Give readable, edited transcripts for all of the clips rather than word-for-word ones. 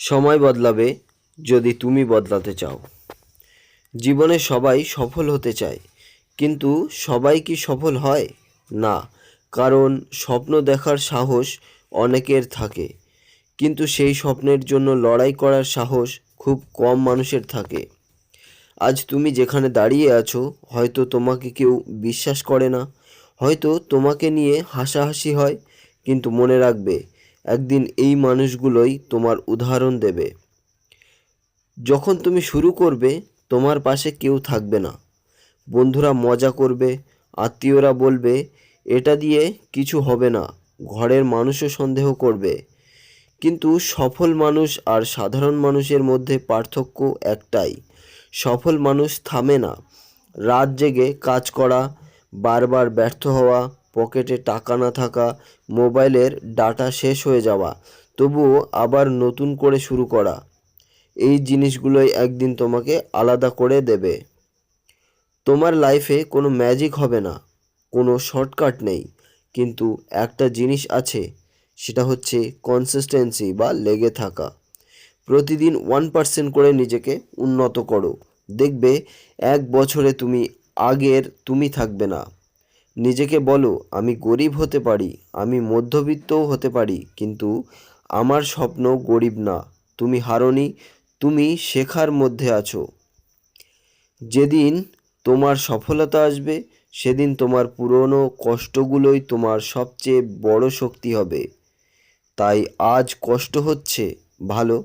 সময় বদলাবে যদি তুমি বদলাতে চাও। জীবনে সবাই সফল হতে চায়, কিন্তু সবাই কি সফল হয়? না, কারণ স্বপ্ন দেখার সাহস অনেকের থাকে, কিন্তু সেই স্বপ্নের জন্য লড়াই করার সাহস খুব কম মানুষের থাকে। আজ তুমি যেখানে দাঁড়িয়ে আছো, হয়তো তোমাকে কেউ বিশ্বাস করে না, হয়তো তোমাকে নিয়ে হাসাহাসি হয়, কিন্তু মনে রাখবে, একদিন এই মানুষগুলোই তোমার উদাহরণ দেবে। যখন তুমি শুরু করবে, তোমার পাশে কেউ থাকবে না। বন্ধুরা মজা করবে, আত্মীয়রা বলবে এটা দিয়ে কিছু হবে না, ঘরের মানুষও সন্দেহ করবে। কিন্তু সফল মানুষ আর সাধারণ মানুষের মধ্যে পার্থক্য একটাই, সফল মানুষ থামে না। রাত জেগে কাজ করা, বারবার ব্যর্থ হওয়া, পকেটে টাকা না থাকা, মোবাইলের ডাটা শেষ হয়ে যাওয়া, তবুও আবার নতুন করে শুরু করা, এই জিনিসগুলোই একদিন তোমাকে আলাদা করে দেবে। তোমার লাইফে কোনো ম্যাজিক হবে না, কোনো শর্টকাট নেই, কিন্তু একটা জিনিস আছে, সেটা হচ্ছে কনসিস্টেন্সি বা লেগে থাকা। প্রতিদিন 1% করে নিজেকে উন্নত করো, দেখবে 1 বছরে তুমি আগের তুমি থাকবে না। নিজেকে বলো, আমি গরিব হতে পারি, আমি মধ্যবিত্তও হতে পারি, কিন্তু আমার স্বপ্ন গরিব না। তুমি হারোনি, তুমি শেখার মধ্যে আছো। যেদিন তোমার সফলতা আসবে, সেদিন তোমার পুরনো কষ্টগুলোই তোমার সবচেয়ে বড় শক্তি হবে। তাই আজ কষ্ট হচ্ছে, ভালো,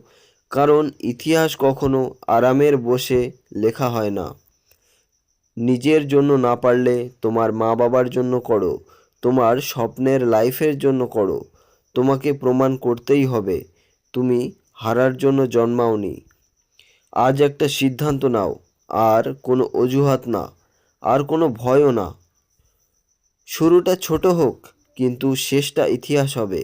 কারণ ইতিহাস কখনো আরামের বসে লেখা হয় না। নিজের জন্য না পারলে তোমার মা বাবার জন্য করো, তোমার স্বপ্নের লাইফের জন্য করো। তোমাকে প্রমাণ করতেই হবে তুমি হারার জন্য জন্মাওনি। আজ একটা সিদ্ধান্ত নাও, আর কোনো অজুহাত না, আর কোনো ভয়ও না। শুরুটা ছোট হোক, কিন্তু শেষটা ইতিহাস হবে।